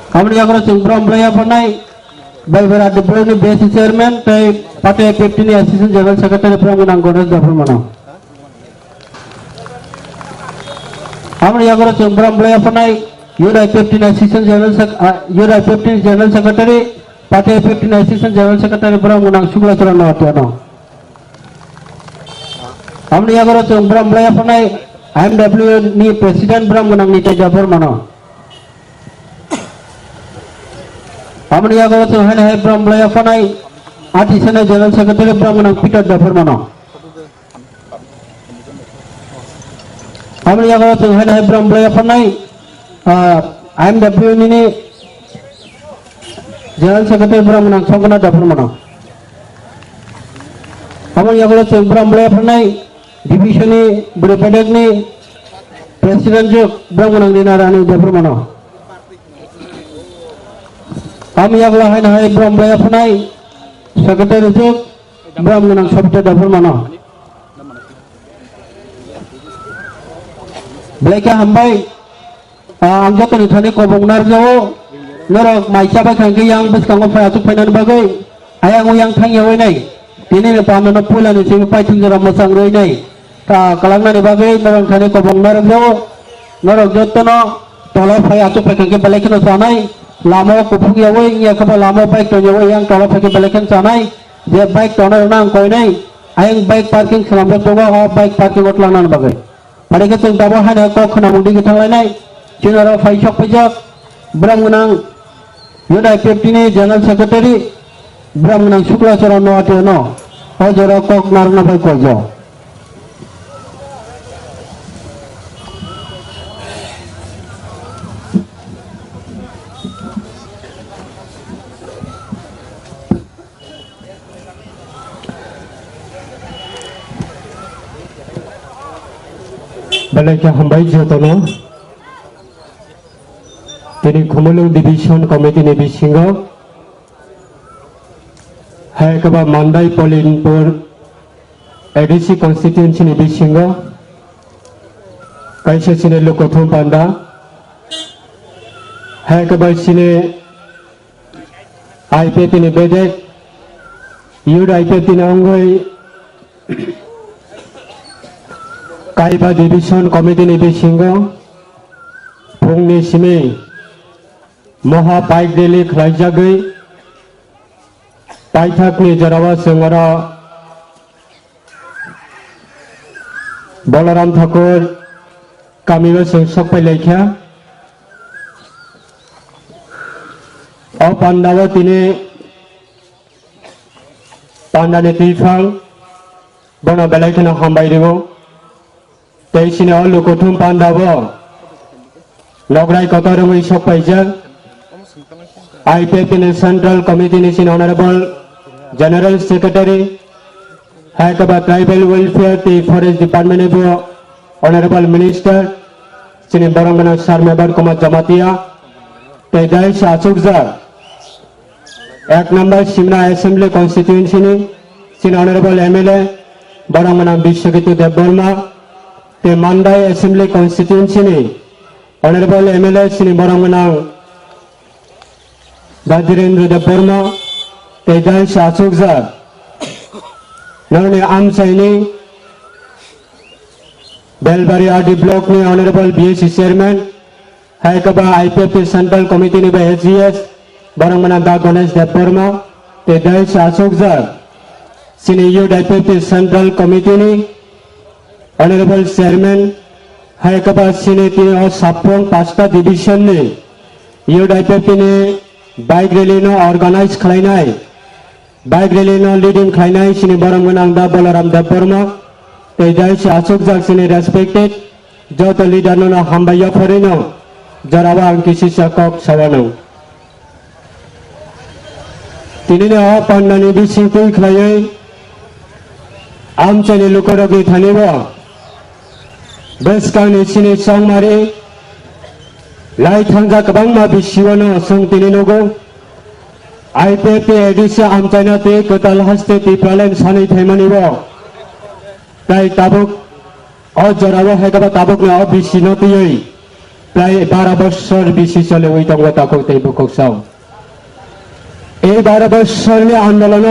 Kami agak sembrom belaya panai, baik berada di base chairman, tapi partai captain assistant general secretary Pramunang Godas Dapur mana. Kami agak sembrom belaya panai, Yuda captain assistant general secretary, partai captain assistant general secretary Pramunang Sugla Surana Tiano. Kami agak sembrom belaya panai, IMW ni president Pramunang Nita Dapur mana. Kami agak tuh hendak beramlaya panai, artisan general secretary Pramunang Peter Dapur mana. Kami agak tuh hendak beramlaya panai, IMW ini general secretary Pramunang Songkana Dapur mana. Kami agak tuh beramlaya panai, division ini berpedek ni presiden juk Pramunang Dinarani Dapur mana. Kami agak hendak beramlaya panai, secretary juk Pramunang Sabda Dapur mana. Mereka hambai, anggota ni thani kobong narjau, norok maisa bakang yang bes kanggo fayatu penan bagai, ayang uyang thang yawai nai, ini ni pamana pula ni sing pai tinggal masang roi nai, kalangna ni bagai norok thani kobong narjau, norok jotono, tolak fayatu bakang balikin sanai. Lama kupung yawai ya kapa lama baik to yawai yang kalau pakai balikan sanai dia baik to nang koi nai ayang baik parking selamat to baik parking otlang nan bagai pada kita dawa hana ko khana mundi kita nai cina fai shop pajak Pramunang Yuda captain general secretary Pramunang Sugla Surana Tiano ojoro kok narna baik kojo Balai hambai jotono, ini Khumulu division committee ni bisingo, hai kaba Mandai Polinpur edisi constituency ni bisingo, kaisa sini Lokothum Panda, hai kaba sini IPP ni bedek, Yuda IPP ni onggoi. Kaiba division committee ni bisingo phungni simi moha bike rally khlaijagui paithakni jarawa sengara Balaram Thakur kamiba seng sokpai laikha o pandawa tini pandane tifang bona belaikana hambai debo Taisini all Lokothum Pandabo Lograi Kotorumi Sokpaijak IPP in Central Committee is in Honorable General Secretary Hakaba Tribal Welfare the Forest Department Honorable Minister Sini Barangana Sarmebar Koma Jamatia Tedai Shachukza Act number Simna Assembly Constituency Sin Honorable MLA Barangana Bishakitu Deborma The Mandai Assembly Constituency ni Honorable MLA Sini Baranganang Badirendra Deborma Tejan Shachukza Nani Amsai ni Belbari RD Block ni Honorable BSC Chairman Haikaba IPP Central Committee ni BSCS Baranganang Gagones Deborma Tejan Shachukza Sini Yud IPP Central Committee ni Honorable Chairman Haikaba Siniti or Sapong Pasta Division ni UDIPP ni bike rally no organize khlainai bike rally no leading khlainai sini Baranganang da Balaram Deborma tejai Ashok jak sini respected joto leader no hambaya forino jarawa angkisi sakok sawano tini ne pandani bisingkui khlaiai amchani lukorogi thanibo Beskang sini song mari, lai thangja kabang ma bisiwano song tininogo, IPP edisi amchana te kotal haste ti pralen sani themanibo, tai tabuk o jorawo hekaba tabuk na o bisinoti yoi, প্রায় 12 বছর বেশি চলে ওই দঙ্গা তাকক তাই বুকক Sao এই 12 বছর আন্দোলন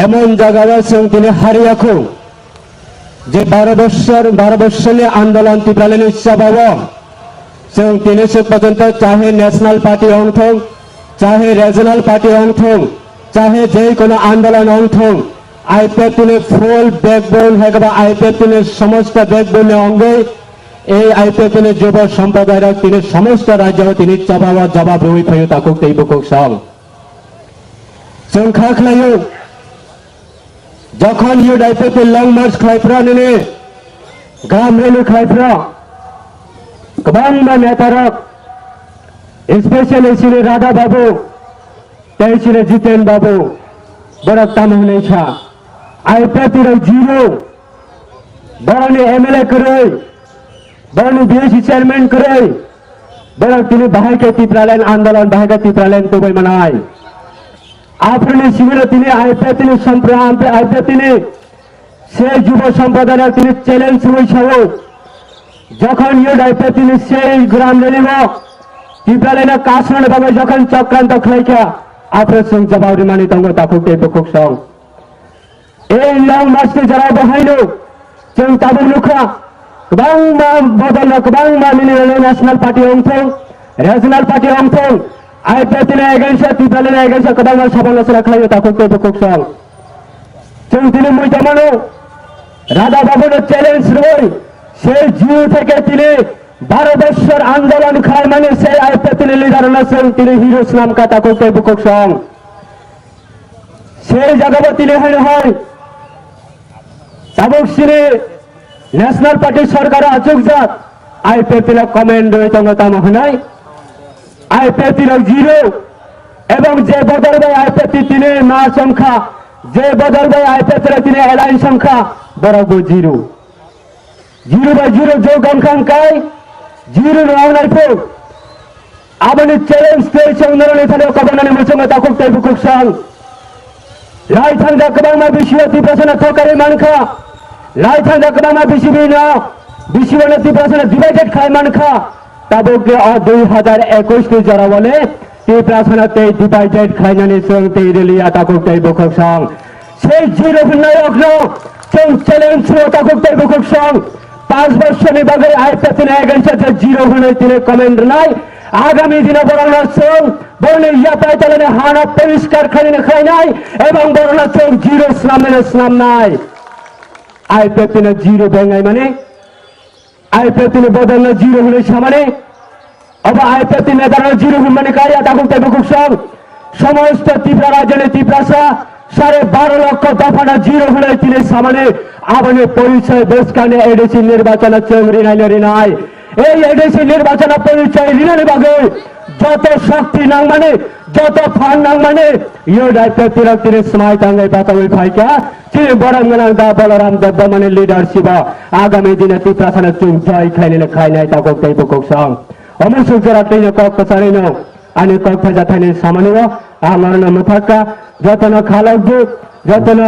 এমন জায়গা সঙ্গ তিনি হারিয়াখো যে 12 বছর আন্দোলন তীব্রালেন ইচ্ছা পাব जों दिनैसिम पर्यन्त चाहे नेशनल पार्टी अंथों चाहे रिजनल पार्टी अंथों चाहे जेकोनो आंदोलन अंथों आईपीएफ फुल बैकबोन है आईपीएफ समस्त बैकबोन अंगे आईपीएफ युव सम्प्रदाय समस्त राज्य जवाब रुई फैयो ताकुक तैबुकुक सं जों खाख्लायो जखन युथ आईपीएफ लंग मार्च खालायफ्रा गाहाम रेलि खालायफ्रा गोबां नेतारक स्पेशली श्री राधा बाबू तै श्री जितेन बाबू बरक तामहनै छ आईपीएफ जीरो बरनि एमएलए करे बरनि बीएससी चेयरमैन करे बरक तिनी बाहायके तिप्रालेन आंदोलन बाहायके तिप्रालेन दुबई मनाय आफरनि शिविर तिनी आईपीएफ तिनी संप्रदाय आईपीएफ तिनी से युव सम्प्रदाय तिनी चैलेंज हुइछौ যখন ইউথ আইপিএফ তিনি সেই গ্রাম রেলিব টিপ্রালেন কাশন ভাবে যখন চক্রান্ত খাইকা আপনার সঙ্গে জবাব মানি দঙ্গ তাকুক বুকুক সং এই লং মার্চে যারা বহাইল जों তাদের লুখা গোবাং বদল গোবাং মিলি ন্যাশনাল পার্টি অংথং রিজনাল পার্টি অংথং আইপিএফ তিনি এগেইনস্ট টিপ্রালেন এগেইনস্ট গোবাং সমালোচনা খাইयो তাকুক বুকুক সং जों তিনি মইতামানো রাধা বাবুর চ্যালেঞ্জ রই সেই জিও থেকে তিনি 12 বছর আন্দোলন খায় মানে সেই আইপিএফ তিনি লিডার আছেন তিনি হিরো ইসলাম কাটা করতে বুকক সং সেই জায়গায় তিনি হয় তাবক শ্রী ন্যাশনাল পার্টি সরকার আচুক জাত আইপিএফ তিনি কমেন্ড হইতঙ্গতাম হনাই আইপিএফ তিনি জিরো এবং যে বদলবে আইপিএফ তিনি মা সংখ্যা যে বদলবে আইপিএফ তিনি এলাইন সংখ্যা বরাবর জিরো 0/0 जो गंखांकाय 0 नावनायफो आबनि चैलेंज पेश उन्नरनि थाले कबनानि मुसंग ताकुक तैबुकुक सं लाइथांजा गोबांमा बिसिया तिप्रासना थकारि मानखा लाइथांजा गोबांमा बिसिबिना बिसिबना तिप्रासना डिवाइडेड खाय मानखा ताबुके 2021 नि जरा बोले तिप्रासना ते डिवाइडेड खायनानि सं ते रेलिया ताकुक तैबुकुक सं से 0 बिनायकनो जों चैलेंज ताकुक तैबुकुक सं 5 বছরের বাগে আইপিএফ তিনি এগেইনস্ট জিরো হলে তিনি কমেন্ট নাই আগামী দিনে বরনা সং বনে ইয়াতায় তলে হানা পরিষ্কার খালিনে খাই নাই এবং বরনা সং জিরো ইসলাম নাই আইপিএফ তিনি জিরো বেঙ্গাই মানে আইপিএফ তিনি বদল জিরো হলে সামনে অবা আইপিএফ তিনি নেতারা জিরো মানে কারিয়া তাকুক তাকুক সং সমস্ত ত্রিপুরা রাজ্যের ত্রিপুরাসা 12.5 লক্ষ দফাটা জিরো হলে তিনি সামনে আবনে পরিচয় বেসকানে এডিসি নির্বাচন চৌরি নাই এই এডিসি নির্বাচন পরিচয় রিনানি বাগে যত শক্তি নাং মানে যত ফান নাং মানে ইউথ আইপিএফ তিনি সময় তাঙ্গাই পাতাওই ফাইকা তিনি বরঙ্গনাং দা বলরাম দেব মানে লিডারশিপ আগামী দিনে ত্রিপুরাসনে চুং জয় খাইলে খাই নাই তাকক তাই বুকক সং অমুসুক জরা তৈন কক কসারিনো আনি কক ফাজা থাইনি সামানিও আমার নাম থাকা যতন খালক যতন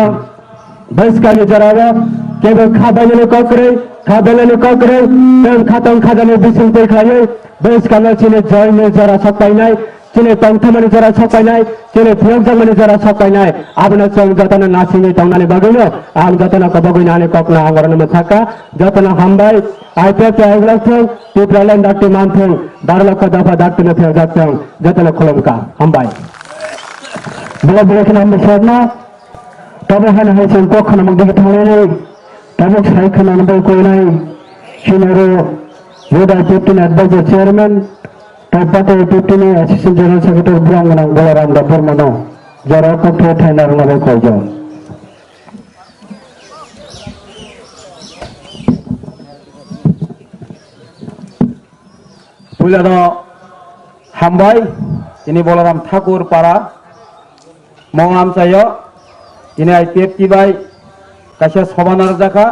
বৈস্কানি জরাবা কেবল খাবাইলে ককরে তেম খাতং খাজানে বিসুলতে খাইয়ে বৈস্কানা চিনে জয়নে জরা সকাই নাই চিনে তংথামানি জরা সকাই নাই চিনে ফিয়কজামানি জরা সকাই নাই আপনা সং যতন নাসিনি তংনানি বাগৈনো আম যতন কবগৈ নানি ককনা আঙ্গরনে থাকা যতন হামবাই আইপিএফ আইগ্লাথং টিপ্রালেন ডাক্তি মানথং 12 লক্ষ দফা ডাক্তিনে ফের ডাক্তং যতন খলমকা হামবাই বলা বলেছেন আমরা সাধনা তবে হ্যাঁ হয়েছেন কখন আমাকে থামে নেই তবে সাইখান অনুভব করে নাই সিনেরো রোডার 15 অ্যাডভাইজার চেয়ারম্যান তারপরে 15 অ্যাসিস্ট্যান্ট জেনারেল সেক্রেটারি ব্রাহ্মণ বলরাম বর্মন যারা কঠে ঠাইনার নামে কয়জন পুলানো হামবাই তিনি বলরাম ঠাকুর পাড়া মহাম চাই তিনি আইপিএফ টিবাই কাছে সবানার জাখা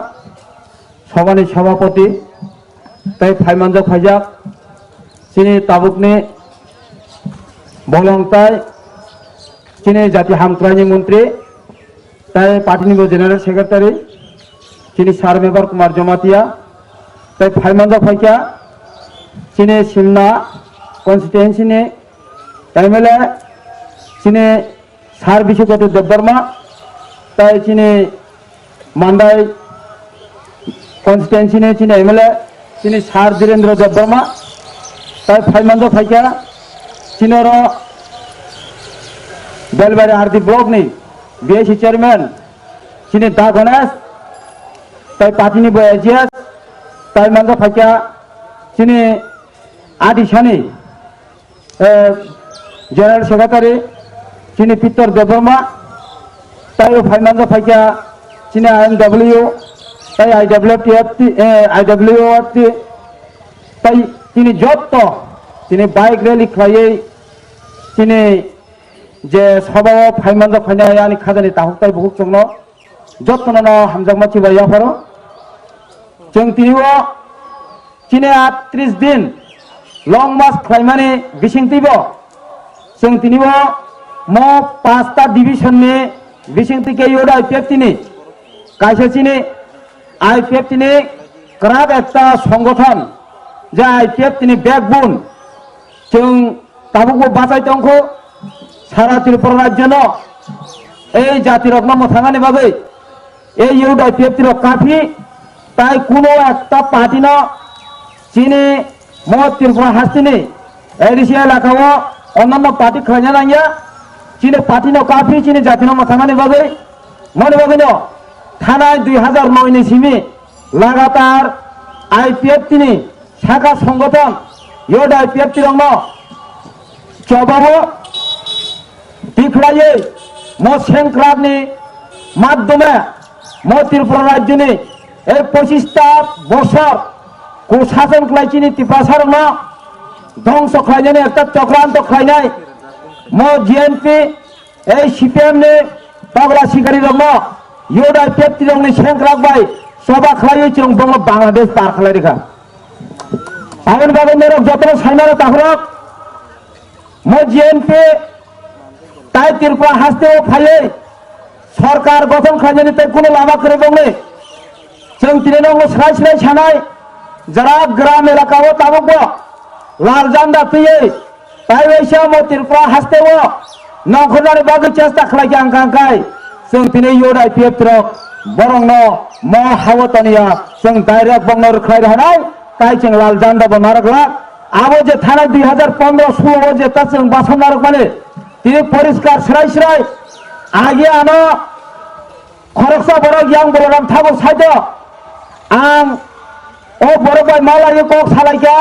সবানি সভাপতি তাই ফাইমানজ ফাইজাক তিনি তাবুকনি বলংতাই তিনি জাতি হামক্রাইনি মন্ত্রী তাই পার্টিনি জেনারেল সেক্রেটারি তিনি সার মেম্বার কুমার জমাতিয়া তাই ফাইমানজা ফাইকা চিনি সিমনা কনস্টিটুয়েন্সিनि एमएलए चिनी सार बिशुपति देवबर्मा ताई चिनी मांडाई कन्स्टिट्युएंसी चिनी एमएलए चिनी सार धीरेन्द्र देवबर्मा ताई फाइमानजो फाइका चिनर बेलबारी आरती ब्लक नि बीएससी चेयरमैन चिनी दा गणेश ताई पार्टी एजिएस ताई मानजो फाइका चिनी आदिशानी जनरल सेक्रेटारी चिनी पित्तर देवबर्मा ताई फाइनान्स फाइका चिनी IMW ताई IWFT ताई चिनी जत्त चिनी बाइक रैली खाई चिनी जे सभा फाइनान्स फाइनायानि खाजानि ताहुकताय बुहुक जोंनो जत्तनो हामजांमा चिबाया फरो जों तिनिबो चिनी 38 दिन लंग मार्च खाइमानि बिसिंतिबो जों तिनिबो म 5टा डिविजननि बिसिंतिके योड आईपीएफटिनि काइसेचिनि आईपीएफटिनि क्राब एकटा संगठन जे आईपीएफटिनि बैकबोन जों ताबुको बाचाइतंखौ सारा त्रिपुरा राज्यनो এই জাতির রকম থাঙানি বাগै এই ইউড আইপিএফটির কাফি তাই কোনো একটা পার্টি না চিনি ম त्रिपुरा हास्तिनि एडिसिया एलाकाओ अन्यान्य पार्टी खाइना नांगिया चिनी पार्टी न काफी चिनी जाति न मथामानि बागै मनि बागैनो थानाय 2009 नि सिमि लगातार आईपीएफटिनि शाखा संगठन योड आईपीएफटि रंग जबाबो दिखलायै म सेंक्राबनि माध्यमे म त्रिपुरा राज्यनि এই 25টা বছর কুশাসন খাইছিনি টিপাসার ন ধ্বংস খাইনানি একটা চক্রান্ত খাইনাই ম জিএনপি এই সিপিএম নি পাগলা শিকারী রং ইউড আইপিএফটি রং নি সেংক্রাক বাই সবা খাইই চিরং বঙ্গ বাংলাদেশ পার খালাই রেখা আইন বাগে মেরক যত সাইনারে তাহরক ম জিএনপি তাই ত্রিপুরা হাসতেও খাইয়ে সরকার গঠন খাইজানি তাই কোনো লাভা করে বংনে जों तिरेनांगो स्राय स्राय सानाय जरा ग्राम एलाकाओ ताबुको लाल जान्दा फैयै ताई वैसा म त्रिपुरा हास्तेओ नखरनानै बागै चेष्टा खालायखै आंखांखाय जों दिनै योड आईपीएफ ट्रक बरंनो म हावतनिया जों डाइरेक्ट बंगनो रखाय रहनाय ताई जों लाल जान्दा बनारगला आबो जे थाना 2015-16 जे ता जों बासनारक माने तिनि परिष्कार स्राय स्राय आगे आनो खरकसा बरक यां बलराम ठाकुर साइदो आं ओ बरबाय मालानि कक सालायका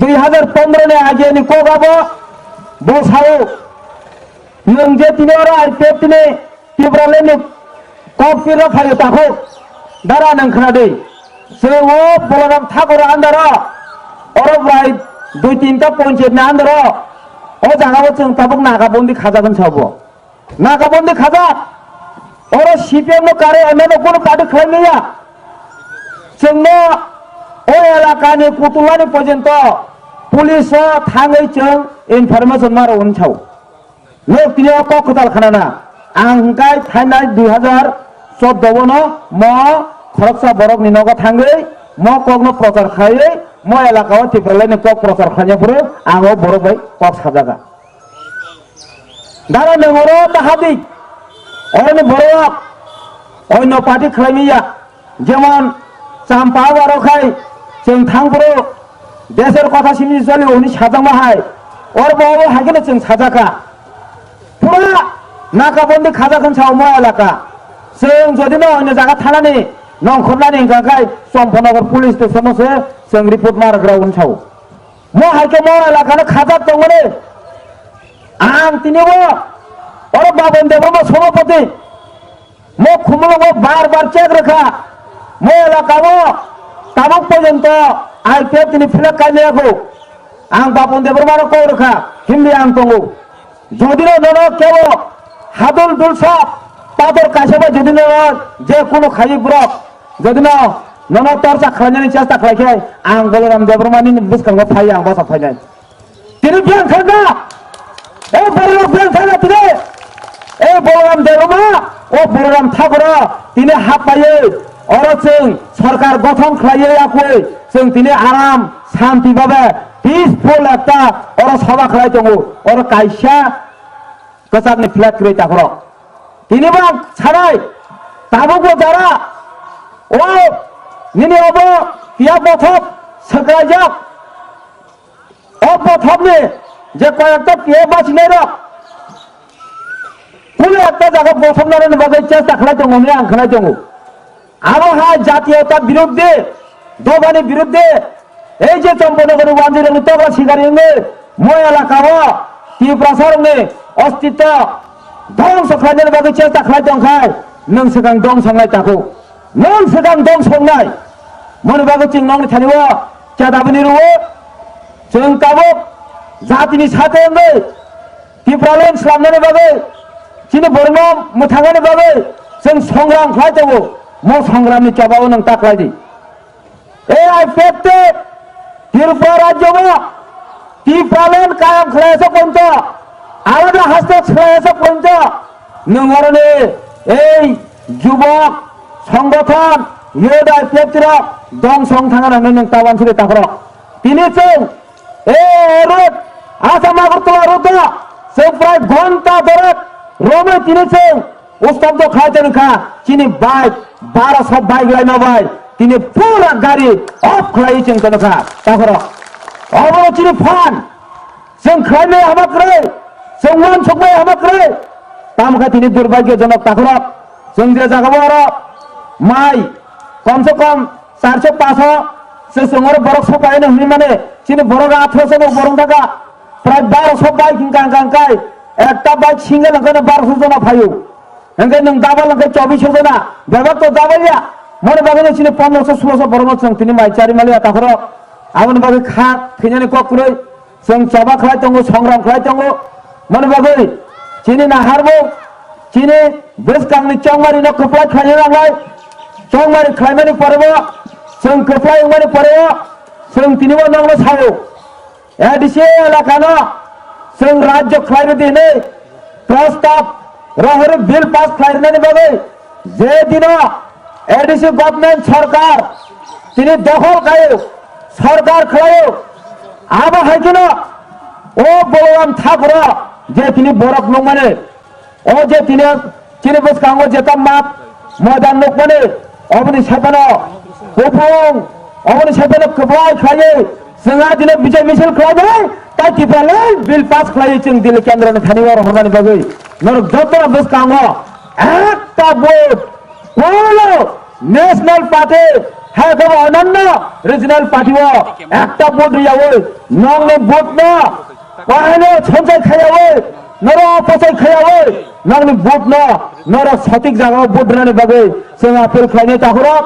2015 नि आगेनि ककाबो बसाओ नों जे तिनि आरो आईपीएफटिनि तिब्रालेनि कक पिरो फायो ताखौ दारा नों खोनादै जों ओ बलराम ठाकुर आन्दारा अरबाय 2-3टा पन्चायतनि आन्दारा ओ जागाबो जों ताबुक नागाबन्दी खाजागोन साबो नागाबन्दी खाजा और सीपीएम नो कार्य एमएलए कोनो पार्टी खालामैया जोंनो ओ एलाकानि कुतुलानि पर्यन्त पुलिस थाङै जों इनफरमेशन मारो उनसाव लोक तिनि कखताल खानाना आंगाय थानाय 2014 नो म खरकसा बरक नि नग थाङै म कगनो प्रचार खायै म एलाकाव तिफरलानि कक प्रचार खान्याफोर आङो बरबाय कक साजागा दारा नोंरो ताहादि অরনি বড়ক অন্য পার্টি খাইমিয়া যেমন চাম্পা বারখাই जों थांब्रो देशर কথা सिमि जलि उनि साजामा हाय और बाबो हागेने जों साजाका पुरा नाकाबन्दी खाजाखन साव म एलाका जों जदिनो अन्य जागा थानानि नंखरनानि गागाय सम्पनगर पुलिस स्टेशनसे जों रिपोर्ट मारग्रा उनसाव म हायके म एलाकानो खाजाक दंगने आं तिनिबो और बाबन देवबर्मा सभापति म खुमलंगो बार बार चेक रखा म एलाकाओ ताबुक पर्यन्त आईपीएफ तिनि फिलेक कायनायाखौ आं बाबन देवबर्मानो कौ रखा हिन्दी आं दंगौ जदिनो ननो केवो हादुल दुलसा पादर कासेबा जदिनो जे कोनो खायि ब्रक जदिनो ननो तरसा खालायनायनि चेष्टा खालायखै आं बलराम देवबर्मानि बुसखांनो फायो आं बासा फायनाय तिनि बियान खांगा ए बलराम बियान खांगा तिनि ए बलराम देवबर्मा ओ बलराम ठाकुर तिनि हाब पायो अरो जों सरकार गठन खालायै आखुयै जों दिनै आराम शान्ति भाबे पिसफुल एकटा अरो सभा खालाय दङ अरो कायसा गोसारनि फ्लेट रै ताखर दिनैबा साराय ताबुगो जारा ओ निनि अबो किया बथब सग्राजाक अब बथबनि जे कयेकटा किया बासिनाय र কোনো একটা জায়গা বসন্তের বাগে চেষ্টা খালাই দङ আমি आं खोनाय दङ আবহাওয়া জাতীয়তার বিরুদ্ধে দোবানি বিরুদ্ধে এই যে চম্পনগর ওয়ানজিরংनि तबा सिगारिंनि মই এলাকাও তীব্রসারंनि अस्तित्व ধ্বংস খাलायनायनि बागे চেষ্টা खालाय दंखाय नों सिगां दं संनाय ताखौ नों सिगां दं संनाय मनि बागे जों नंनि थानिबो जादाबनि रुवो जों ताबो जातिनि साथेंनि তীব্রলেন खालामनायनि बागे Sini borong mutangani bagai, sing songram khai tahu, mau songram ni coba unang tak lagi. IPT, Tirupura Rajya, Tirupalen kayam khai seponta, alada hastek khai seponta, nungarane, jubak, songgothan, yoda IPT ra, dong song tangan nung tawan sini takro. Tini sing, rut, asa magur tulah ruta, seprai gonta berat. रोमे तिने से उस्तम तो खाते न खा चिने bike 1200 bike line bike तिने पूरा गाड़ी ऑफ खलाई चिन कन खा ताकरो अब चिने फान संग खाने हम करे संगवन छकमे हम करे ताम खा तिने दुर्भाग्यजनक ताकरो संग जे जगह माई कम से कम 400 500 से संगर बरक सब पाए न माने चिने बरक 1800 न बरक टाका प्राय 1200 बाइक कांकांकाय একটা বাইক সিঙ্গেল এখানে 1200 জন ভাইও এখানে নং ডাবল এখানে 2400 জন ব্যবহার তো ডাবলিয়া মনে বাগানে ছিল 1500 1600 বড় সং তিনি মাইচারি মালিয়া তাখর আমন বাগে খা ফিনানে ককরে সং চাবা খাই তঙ্গ সংগ্রাম খাই তঙ্গ মনে বাগে চিনি না হারবো চিনি বেশ কাংনি চংমারি না কপলা খাইনে রাঙাই চংমারি খাইমানি পড়বো সং কপলা ইমানি পড়বো সং তিনিবো নংলো ছাও এডিসি এলাকানো जों राज्य खालायनो दिनै प्रस्ताव रहर बिल पास खालायनायनि बागै जे दिना एडिसि गभर्नमेंट सरकार तिनि दखल खायो सरकार खालायो आबा हायकिनो ओ बलराम ठाकुर जे तिनि बरक नं माने ओ जे तिनि बसकांगो जेता माप मयदान नक माने अबनि सायपानो गुफुं अबनि सायपानो कबलाय खायो जोंहा दिनै बिजय मिছিল खालायबाय ताई टिप्रालेन बिल पास खालायो जों दिल्ली केन्द्रनि थानिबार हरनायनि बागै नरक जतरा बसकांगो একটা ভোট কোনো ন্যাশনাল পার্টি হ্যাঁ কব অনন্য রিজনাল পার্টিও একটা ভোট রিয়াও নংনে ভোট না পাহানে সঞ্চয় খায়াও নর অপচয় খায়াও নংনে ভোট না নর সঠিক জায়গা ভোট রানে বাগै जों आपेल खालायनो ताहरक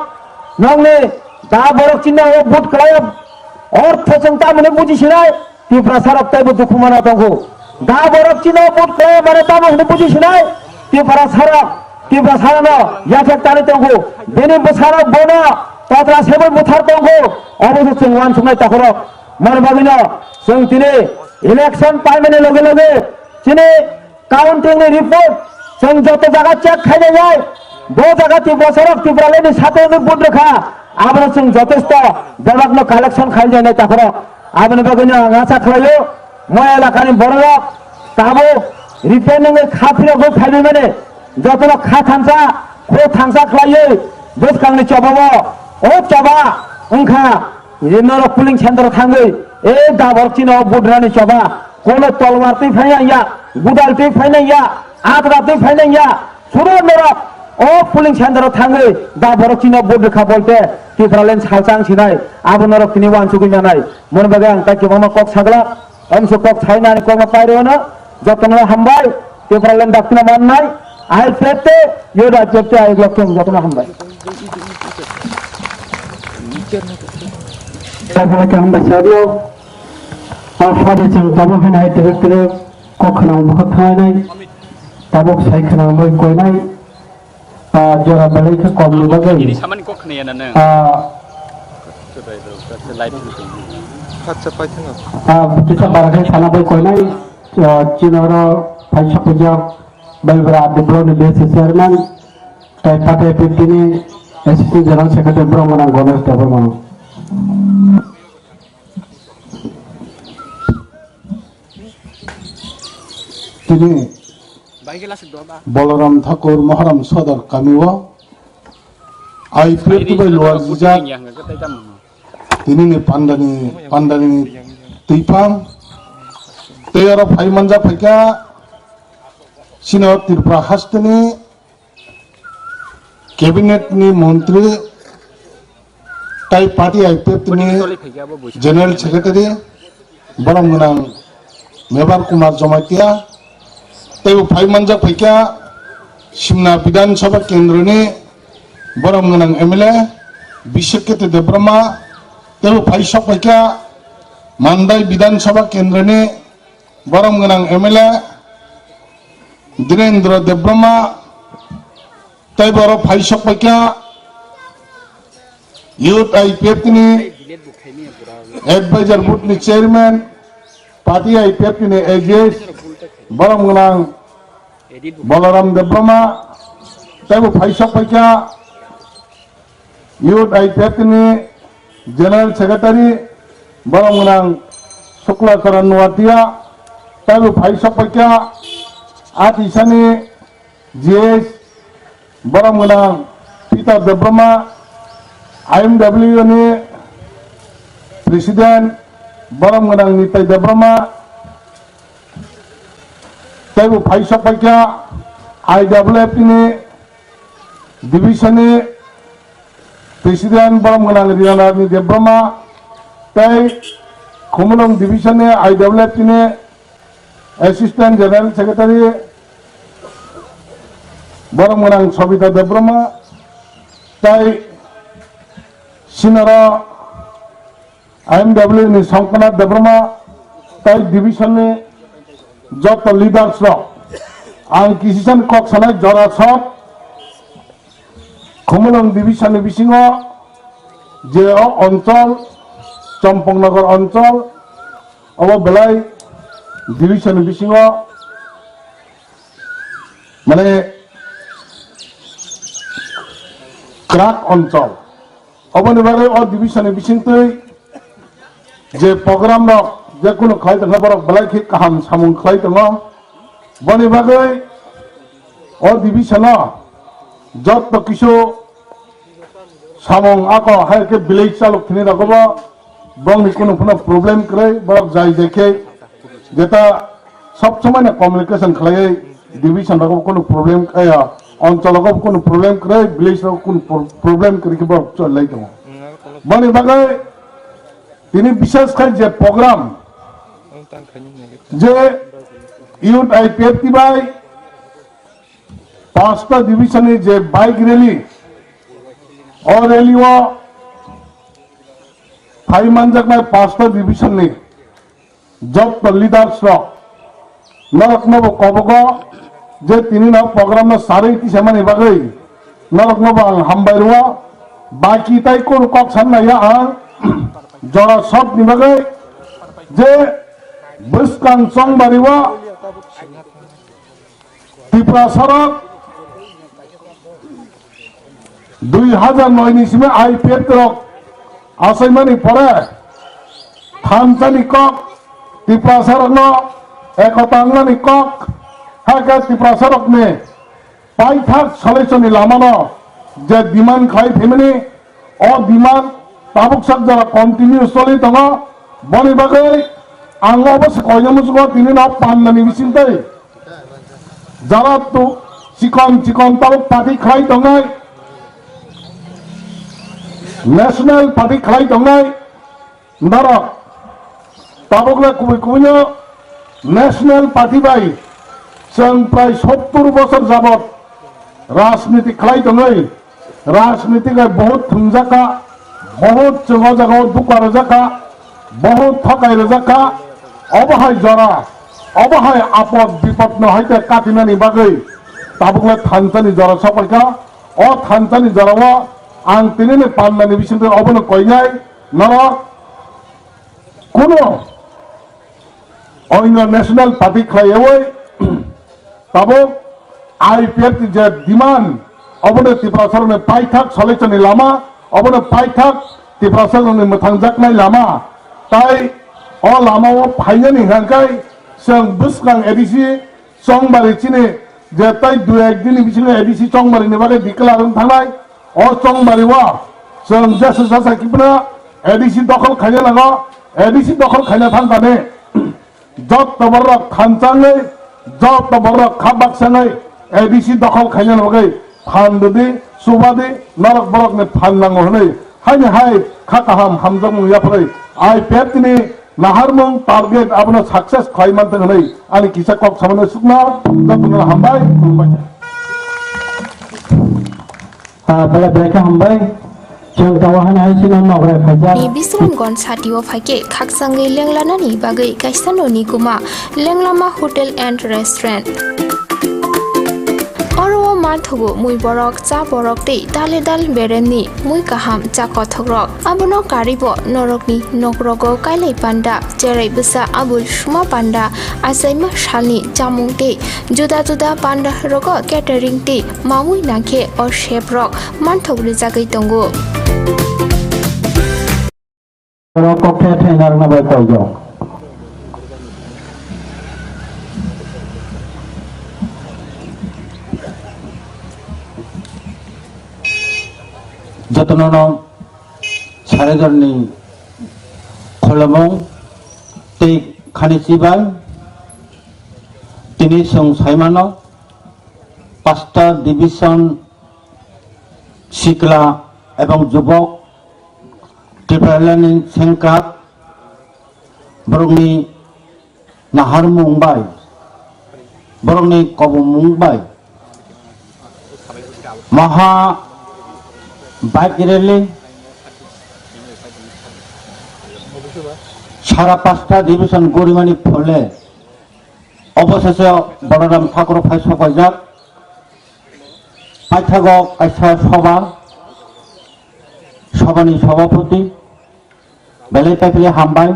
नंने दा बरक चिन्ना भोट खालाय अर्थ जों ता माने बुजिसिनाय टिप्रा सारक ताइबो दुखु माना दंखौ दा बरक चिन्ना भोट खालाय माने ता माने बुजिसिनाय टिप्रा सारानो याथेक तानि दंखौ बेनि बसारक बना तात्रा सेबो बुथार दंखौ अबसे जों वान सुनाय ताहरक माने बागिनो जों दिनै इलेक्शन पाइमाने लगे लगे दिनै काउन्टिंनि रिपोर्ट जों जत जायगा चेक खायनाय जाय बो जायगा टिप्रा टिप्रालेनि साथे भोट रेखा आबनो जों जथेष्ट बेबागनो कालेक्शन खाय जानाय ताखरो आबनो बागिनो आं आसा खालायो मय एलाकानि बरक ताबो रिपेनिंग खाफिरखौ खायबाय माने जतनो खा थांसा खालायो बसखांनि चबाबो ओ चबा ओंखा इनरो पुलिंग सेन्टर थाङै ए दाबरचिनो बुद्रानि चबा कोनो तलवारति फायनाया गुदालति फायनाया आद्राति फायनाया सुरो नरक ओ पुलिंग सेन्टर थाङै दाबरचिनो बुद्रखा बोलते टिप्रालेन सालचां सिनाय आबो नरक तिनि वानसुगै जानाय मन बागे आं ताकि मामा कक सागला अंसु कक थायनानि कमा पायरोनो जतनो हामबाय टिप्रालेन दाखिना माननाय आइ पेते यो राज्यते आइ लक्षण जतनो हामबाय साबोके हामबाय साबियो आफादे जों दाबो होनाय डिरेक्टर कखनाव मखथायनाय दाबो सायखनाव मै गयनाय जरा बलैखौ कम नुबागै ini saman kok khneya na live kita barakai sana बै गयनाय चिनरो फाइसा पुजा बैबरा दिब्रोनि बेस चेयरमैन ताइ पाटे पिटिनि Assistant General Secretary Brahmana Ganesh Department. তিনি বলরাম ঠাকুর মহারাম সদর কামিও আই প্রেতবাই লোয়ার জিজা তিনি পান্ডানি তুইফাং তেয়ার ফাই মানজা ফাইকা সিনো ত্রিপুরা হাস্তেনি कैबिनेट नि मंत्री ताई पार्टी आईपीएफ नि जनरल सेक्रेटारी बरम गनां मेबार कुमार जमातिया तै फाइ मानजा फैका सिमना विधानसभा केंद्र नि बरम गनां एमएलए बिशकेत देब्रमा तै फाइ सब फैका मानदाई विधानसभा केंद्र नि बरम गनां एमएलए दिनेन्द्र देब्रमा तै बरो फाइसक पैका यूथ आईपीएफ नि एडवाइजर बोर्ड नि चेयरमैन पार्टी आईपीएफ नि एजेस बरम गनां बलराम देब्रमा तै फाइसक पैका यूथ आईपीएफ नि जनरल सेक्रेटारी बरम गनां शुक्लाचरण नुवातिया तै फाइसक पैका आतिसानि जीएस बरम गनां पीटर देब्रमा आईएमडब्ल्यू नि प्रेसिडेंट बरम गनां निताई देब्रमा तै फाइसक पैका आईडब्ल्यूएफ नि डिविजन नि प्रेसिडेंट बरम गनां रियाना नि देब्रमा तै खुमलंग डिविजन नि आईडब्ल्यूएफ नि असिस्टेंट जनरल सेक्रेटारी बरम गनां सबिता देब्रमा तै सिनारा आईएमडब्ल्यू नि शंकरनाथ देब्रमा तै डिविजन नि जत लीडर्स आं किसिसन कक सानाय जरा सब खुमलंग डिविजन नि बिसिङाव जे अंचल चम्पकनगर अंचल अब बेलाय डिविजन नि बिसिङाव माने क्राक अंचल अबनि बागै अ डिविजन बिसिंतै जे प्रोग्राम न जे कुनु खाय दङ बर बलायखि काहाम सामुं खाय दङ बनि बागै अ डिविजन जत किसु सामुं आको हायके बिलेज चालुक थिनि रागबो बंनि कुनु कुनु प्रॉब्लम करे बर जाय जेखे जेता सब समय ना कम्युनिकेशन खालाय डिविजन रागबो कुनु प्रॉब्लम आया अंचल को प्रॉब्लम करे विलेज प्रॉब्लम करके चल दो बने बागे তিনি विशेष कर जे प्रोग्राम जे यूथ आईपीएफ की बाई 5टा डिविजन जे बाइक रैली और रैली वो 5 मंजक में 5टा डिविजन ने जब तो लीडर्स नरक नब कबको जे तीन प्रोग्राम सारे सेमानी बागै नरक नब हामबायरुआ बाकी ताई को कक साननाया आं जरा सब नि बागै जे बुसकां संबारिवा त्रिपुरा सड़क 2009 निसिमे आईपीएफ तरक आसायमानी पड़े थामसानी कक त्रिपुरा सड़क न एकतांगनानी कक हागा त्रिपुरा सड़क में पाइथाक सलेसनी लामानो जे डिमांड खाई फेमिनी और डिमांड ताबुक सक जरा कंटिन्यू चली दङ बनि बागै आं अबस कयनमुसुगो तिनि ना पाननानि बिसिंतै जरा तो चिकन चिकन ताबुक पार्टी खाई दङै नेशनल पार्टी खाई दङै नरक ताबुकले कुबै कुबैनो नेशनल पार्टी बाई जों प्राय 70 बছর যাবত राजनीति खाई दङै राजनीतिक बहुत थुंजाका बहुत जगह जगह दुखा रजाका बहुत थकाय रजाका अबहाय जरा अबहाय आपद विपद नहायते काटिनानि बागै ताबुकले थानसानि जरा सफायका अ थानसानि जरावा आं तिनिनि पाननानि बिसिंते अबनो कयनाय नरा कुनो अन्य नेशनल पार्टी खायवै ताबुक आईपीएफ जे डिमांड অবনে ত্রিপুরা সরকারের পাইথাক সলেচনি লামা অবনে পাইথাক ত্রিপুরা সরকারের মোথাंजाकनाय লামা তাই অ লামাও ফাইনানি হাঙ্কাই जों बुसगां एडिसि चंबारि चिनि जे ताई दु एकदिन बिसिनो एडिसि चंबारिनि बागै दिक्लारन थांनाय अ चंबारिवा जों जेसे जेसे किबना एडिसि दखल खायनो नांगौ एडिसि दखल खायनो थांगाने जत बरक खानचाङै जत बरक खाबाक्साङै एडिसि दखल खायनो नांगौ फानदुदि सुबादि नरक बरकनि फाननांगौ होनै हायनो हाय खाकाहाम हामजों मुयाफोरै आइ पेपनि नाहारमों टारगेट आपनो सक्सेस खायमान तंगनै आनि किसा कक सामने सुकना जतुन हामबाय खुलुमबाय bela bela hambai जों दावहानि हायसिनो नगरे फाजा ni bisramgon satio phake khaksangai lenglanani bagai kaisanoni kuma lenglama hotel and restaurant oro marthogo mui borok cha borok tei dale dal beremni mui kaham cha kothogrok abono karibo norokni nokrogo kailai panda jerai busa abul suma panda asaima shalni chamung tei juda juda panda rogo catering tei mamui nakhe or chef rok marthogri jagai tongo oro kokhe thainar na bai koyo যতননো সারেজননি খলমং তেই খানি চিবাই তিনি song সাইমানো পাঁচটা division শিকলা এবং যুবক ত্রিপুরালানি সেংক্রাত বরংনি নাহার মুম্বাই বরংনি কব মুম্বাই মহা bike rally সারা পাঁচটা division গরিমানি ফলে অবশেষে বড়রাম ঠাকুর ফাই সবাইজাক পাইথাগ কাইসা সভানি সভাপতি বেলাই পাইফেলে হামবাই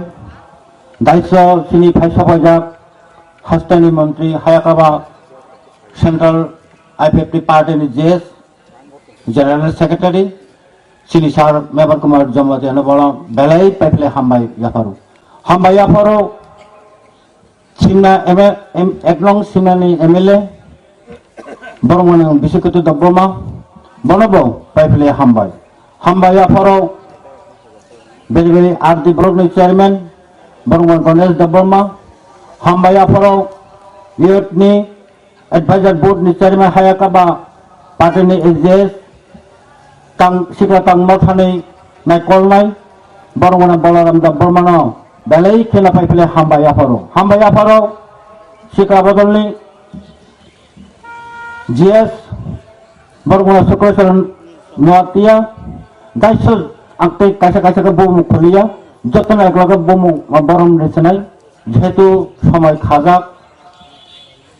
দায়িত্ব চিনি ফাই সবাইজাক হাস্তানি মন্ত্রী হায়াকাবা সেন্ট্রাল আইপিএফটি পার্টিনি জিএস जनरल सेक्रेटरी श्री सार मेबर कुमार जमती बड़ा बेलाई पाइपले हामबाई याफारो सिमना एक नं सिमनानि एमएलए बरमन बिसिकतु दब्रमा बनबो पाइपले हामबाई याफारो बेलबेली आरडी ब्लकनि चेयरमैन बरमन गणेश दब्रमा हामबाई याफारो यूथनि एडवाइजर बोर्डनि चेयरमैन हायाकाबा पार्टीनि एजेस tang sikla tang mothani nai kolnai borongona bolaram da bormano belai khela paipele hamba yaparo sikla bodolni gs borongona sukrosaran noatia daisho angte kaisa kaisa ke bomu khuliya jotona ekloge bomu borom resenai jehetu সময় খাজাক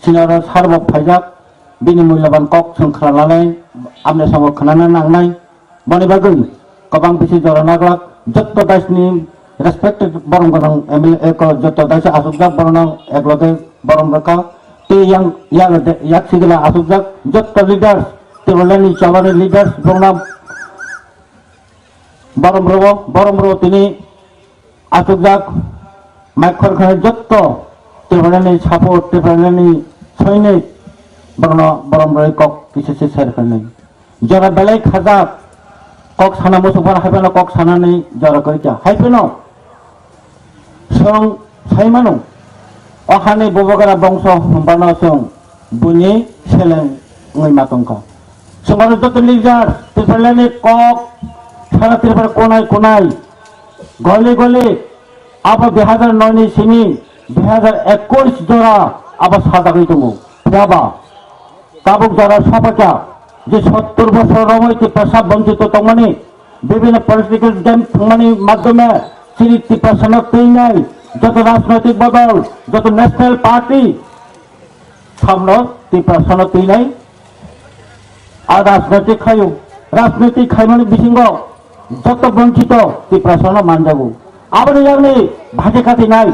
sinara sarbok phaijak bini mulaban kok songkhra lalai amne samok khanana nangnai bani bagai kabang bisi jora naglak jotto daisni respected borong borong MLA ko jotto daisa asukjak borong ekloge borong raka te yang yak sigla asukjak jotto leaders tirolani chalani leaders borong borong ro tini asukjak maikor khane jotto tirolani support tirolani soine borong ro kok kisese share karnai jora belai khajak kok sana musufar haipeno kok sana ni jara koita haipeno song saimano okhane bobogara bongso bana song buni seleng ngai matongka songaro joto leader tirpalani kok sana tirpal konai gole gole aba 2009 ni sini 2021 jora aba sadagoi tungu yaba tabuk jara sapaka যে 70 বছর রমইতে পেশা বঞ্চিত তংমানি বিভিন্ন political game তংমানি মাধ্যমে চিরিতি পেশানতেই নাই যত রাজনৈতিক বদল যত ন্যাশনাল পার্টি সামনে তি পেশানতেই নাই আর রাজনৈতিক খাইমানি বিসিঙ্গ যত বঞ্চিত তি পেশান মানজাবো আবার জানি ভাজে খাতি নাই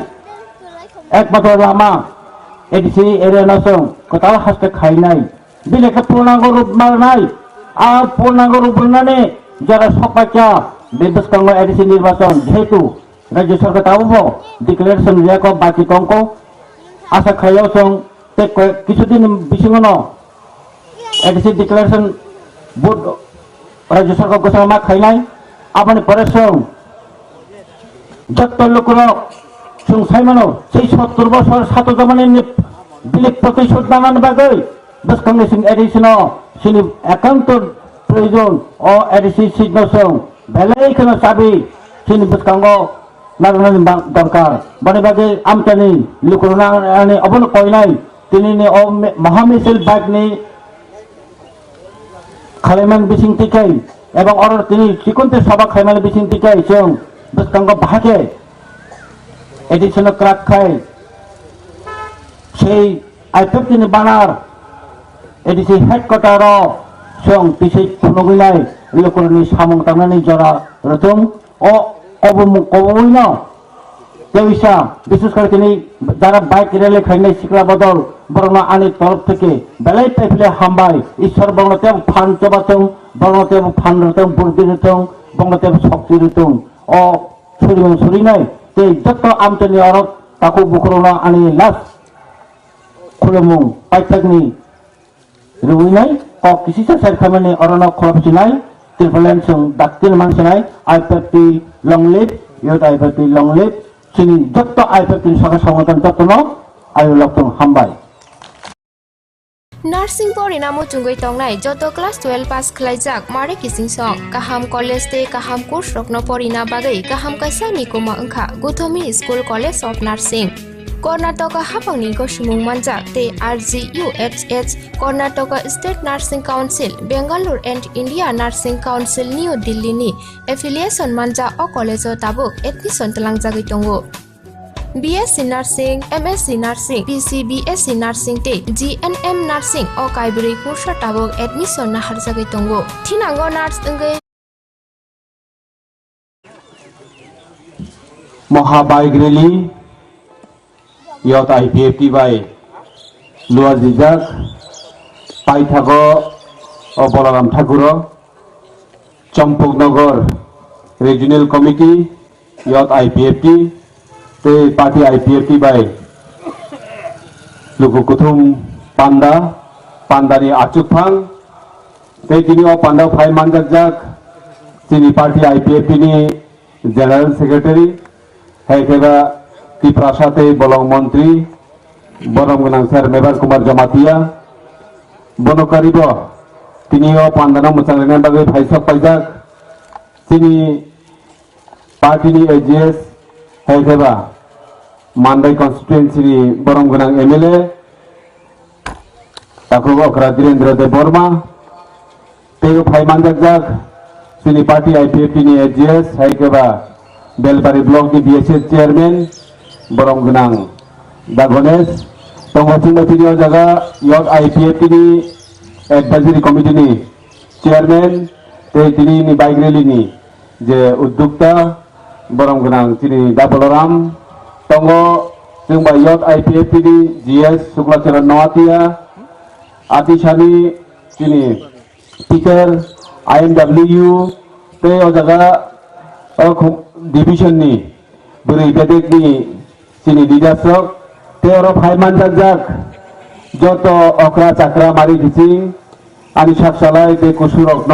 একমাত্র লামা এডিসি এরিয়া নসং কোথাও হাসতে খাই নাই বিলেকে পূর্ণাঙ্গ রূপ মার নাই আর পূর্ণাঙ্গ রূপনানে যারা সকাচা বেদস্কাঙ্গ এডিসি নির্বাচন যেহেতু রাজ্য সরকার তাবো ডিক্লারেশন রেক বাকি টঙ্ক আশা খাইয়াও সং কিছুদিন বিসিঙনো এডিসি ডিক্লারেশন বোর্ড রাজ্য সরকার ঘোষণা খাইনাই আপনি পরে সং যত লোকরা সং সাইমানো সেই 70 বছর 7 জমানের বিলেক প্রতিশোধ নানান বাগৈ বেদস্কাঙ্গ সিং এডিসিন সিনি একান্ত প্রয়োজন ও এডিসি সিগনেসং বেলাই খানা চাবি সিনি বেদস্কাঙ্গ নাগানি দরকার বনে বাগে আমটানি লুকুরনা আনি অবন কইনাই তিনি ও মহামিছিল বাইকনি খালেমান বিসিং টিকাই এবং অর তিনি চিকনতে সভা খাইমাল বিসিং টিকাই जों বেদস্কাঙ্গ ভাগে এডিশন ক্রাক খাই সেই আইপিএফটিনি বানার এডিসি হেডকোয়ার্টার जों পিছে পুনগিলাই লুকুরনি সামং তামনানি জরা রতম ও অবমুকবইন দেউসা বিশেষ করে তিনি যারা বাইক রেলে খাইনাই সিকলা বদল বরং আনি তরফ থেকে বেলাই টাইফলে হামবাই ঈশ্বর বংলতে ফান চবাচং বংলতে ফান রতং বুদ্ধি রতং বংলতে শক্তি রতং ও ছুরিং ছুরিনাই তে যত আমতনি অরত তাকু বুকরনা আনি লাস খুলমুং পাইথাকনি রুইনাই ক কিসিসা সারখামানি অরনা খলপছিনাই ত্রিফলেন সং দাক্তিল মানসিনাই আইপিএফটি লং লিভ ইয়ত আইপিএফটি লং লিভ সিনি যত আইপিএফটি সরকার সংগঠন যত্ন আয়ু লক্তং হামবাই नार्सिं परिणामो चुंगै तंगनाय जतो क्लास 12 पास खलाइजाक मारे किसिं सं काहाम कलेज ते काहाम कोर्स रखनो परिना बागै काहाम काisa निकुमा अंखा गुथमी school college of nursing Karnataka हाफांनि गसुमुं मानजाक ते RGUHH Karnataka state nursing council Bengaluru and India nursing council new Delhi नि एफिलिएशन मानजा अ कलेज ताबुक एडमिशन तलांगजागै दंगो BSc Nursing, MSc Nursing, PCBSc Nursing te GNM Nursing o kaibri kursa tabok admission na harjagai tongo thinango nurse engei মহাবাইক rally ইয়ত IPFT বাই লুয়ার জিজাক পাইথাগ ও বলরাম ঠাকুর চম্পকনগর রিজিওনাল কমিটি ইয়ত আইপিএফটি ते पार्टी आईपीएफटी बाय लुकु कुथुम पांडा पांडानि आचुकफां ते दिनि ओ पांडा फाइ मानजाक दिनि पार्टी आईपीएफटी नि जनरल सेक्रेटारि हेकेबा तिप्रासाते बलं मंत्री बरम गनां सार मेबार कुमार जमातिया बनकारिब तिनि ओ पांडाना मोसांनाय बागै फाइसक पाइजाक दिनि पार्टी नि एजीएस हेकेबा मानदाय कन्स्टिट्युएन्सि बरम गनां एमएलए ताकु अकरा धीरेन्द्र देव बर्मा तेयो फाइ मानजाक सिनि पार्टी आईपीएफटी नि एजीएस हेकेबा बेलबारि ब्लक नि बीएसएस चेयरमैन बरम गनां दा गणेश तंगसिंग तिनि जागा यत आईपीएफटी नि एडभाइजरी कमिटी नि चेयरमैन ते तिनि नि बाइक रैली नि जे उद्योक्ता बरम गनां तिनि दा बलराम तंगो जोंबा यत आईपीएफटी नि जीएस शुक्लाचरण नवातिया आतिशानी तिनि स्पीकर आईएमडब्ल्यू ते ओ जागा डिविजन नि बुरै बेदेक नि तिनि लिडारसक ते और फाइ मानजाक जत अकरा चाकरा मारि दिसि आनि साकसालाय ते कुसुरकन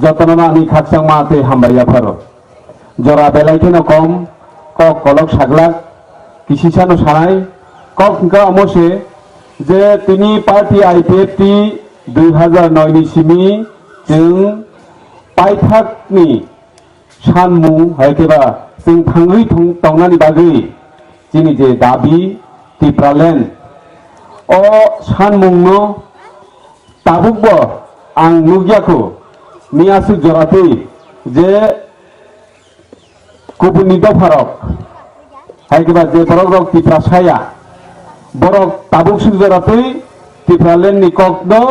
जतनना आनि खाकसां माते हामबाया फारो जरा बेलायथेनो कम क कलक सागलाक किसिसानो सानाय क खंका अमसे जे तिनि पार्टी आईपीएफटी 2009 नि सिमि जों पाइथाकनि सानमु हेकेबा जों थाङै तंनानि बागै जोंनि जे दाबि तिप्रालेण्ड अ सानमुंनो ताबुकबो आं नुगियाखौ मियासु जरातै जे गुबुननि दफारक हायकेबा जे बरक रक तिप्रासाया बरक ताबुक सुजरातै तिप्रालेण्डनि ककनो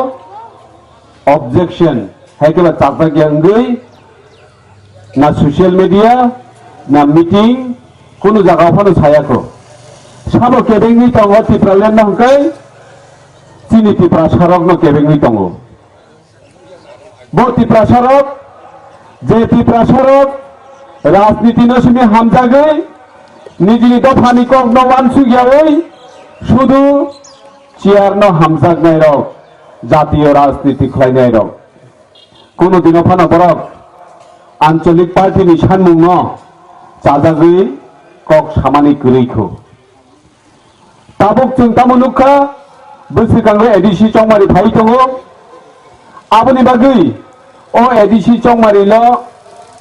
ऑब्जेक्शन हायकेबा चापा ग्यांगै ना सोशल मीडिया ना मीटिंग कुनु जागाव फानो सायाखौ साबो केबेंनि दङ तिप्रालेण्ड हंकै चिनि तिप्रा सरकनो केबेंनि दङ bo tiprasarok je tiprasarok রাজনীতি নসিমে হামজাগৈ নিজনি দফানি কক নওয়ান সুগিয়াওই শুধু চেয়ার ন হামজাগনাই রক জাতীয় রাজনীতি খাইনাই রক কোনদিনও ফানা বরক আঞ্চলিক পার্টিনি সানমুং ন চাজাগৈ কক সামানি গরৈখো তাবুক जों तामुनुखा बोसोरखांनो एडिसि चंमारि फाइ दङ आबोनि बागै अ एडिसि चंमारिल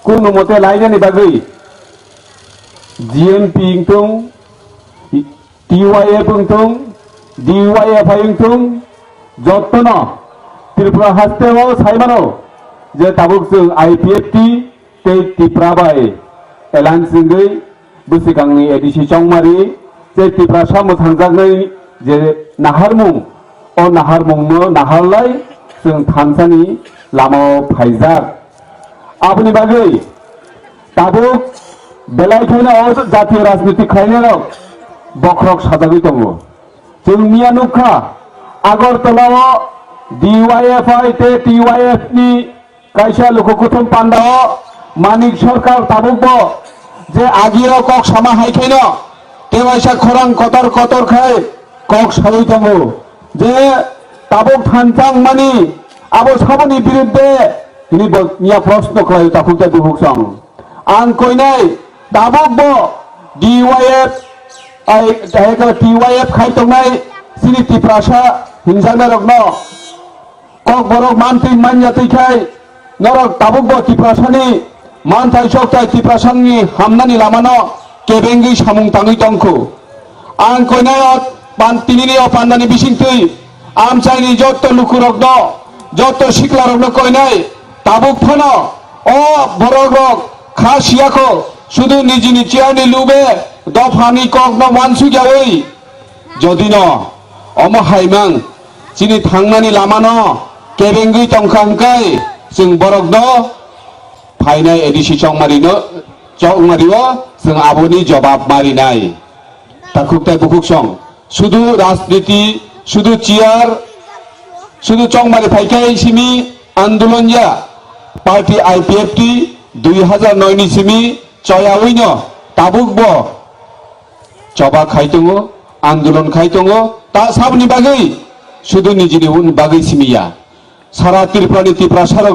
কোনো মতে লাইনাनि बागै जिएमपि इंथुं टीवाईएफ इंथुं डीवाईएफ इंथुं जत्न त्रिपुरा हास्तेव साइमानो जे ताबुक जों आईपीएफटी ते त्रिपुराबाय एलायन्सजों बोसोरखांनि एडिसि चंमारि जे त्रिपुरा सामो थांजानाय जे नाहारमुं अ नाहारमुंनो नाहारलाय जों थानसानि लामायाव फायजाक आबोनि बागै ताबुक बेलायखायनो जातीय राजनीति खायनायाव बख्रक साजागै दङ जों मिया नुखा आगरतलाव डीवाईएफ ते टीवाईएफ नि कायसा लोककुथुम पान्डाव मानिक सरकार ताबुकबो जे आगियाव कक सामा हायखायनो तेवाइसा खरां कतर कतर खाय कक साबै दङ जे ताबुक थानसां मानि आबो साबोनि बिरुद्धे निया प्रश्न खालायो ताबुक दुबुकसां आं कइनाय ताबुकबो डीवाईएफ टीवाईएफ खायतंनाय सिनि त्रिपुरासा हिंजानाय रकनो कक बरक मानथै मानजातैखाय नरक ताबुकबो त्रिपुरासानि मानथाय सकथाय त्रिपुरासानि हामनानि लामानो केबेंगै सामुं ताङै दंखौ आं कइनाय तिनिनि पान्दानि बिसिंथै आमचाइनि जत्त लुकुरकनो जत्त सिख्लारकनो कइनाय ताबुक फानो अ बरक रक खासियाखौ শুধু নিজনি চেয়ারনি লুবে দফানি কক ন মানসুগিয়াওই যদি ন অমহাইমাং চিনি থাংনানি লামানো কেবেঙ্গै তংखांखाय जों बरक न फाइनाय एडिसि चंमारिनो चंमारिओ जों आबोनि जवाब मारिनाय ताकुकताय बुकुकसं শুধু राजनीति শুধু চেয়ার শুধু चंमारि फाइखाय सिमी आंदोलन या पार्टी आईपीएफटी 2009 नि सिमी चयावैनो ताबुकबो चबा खायदोङो आंदोलन खायदोङो ता साबनि बागै शुधु निजिनि उन बागै सिमिया सारा त्रिपुरानि त्रिपुरा सारक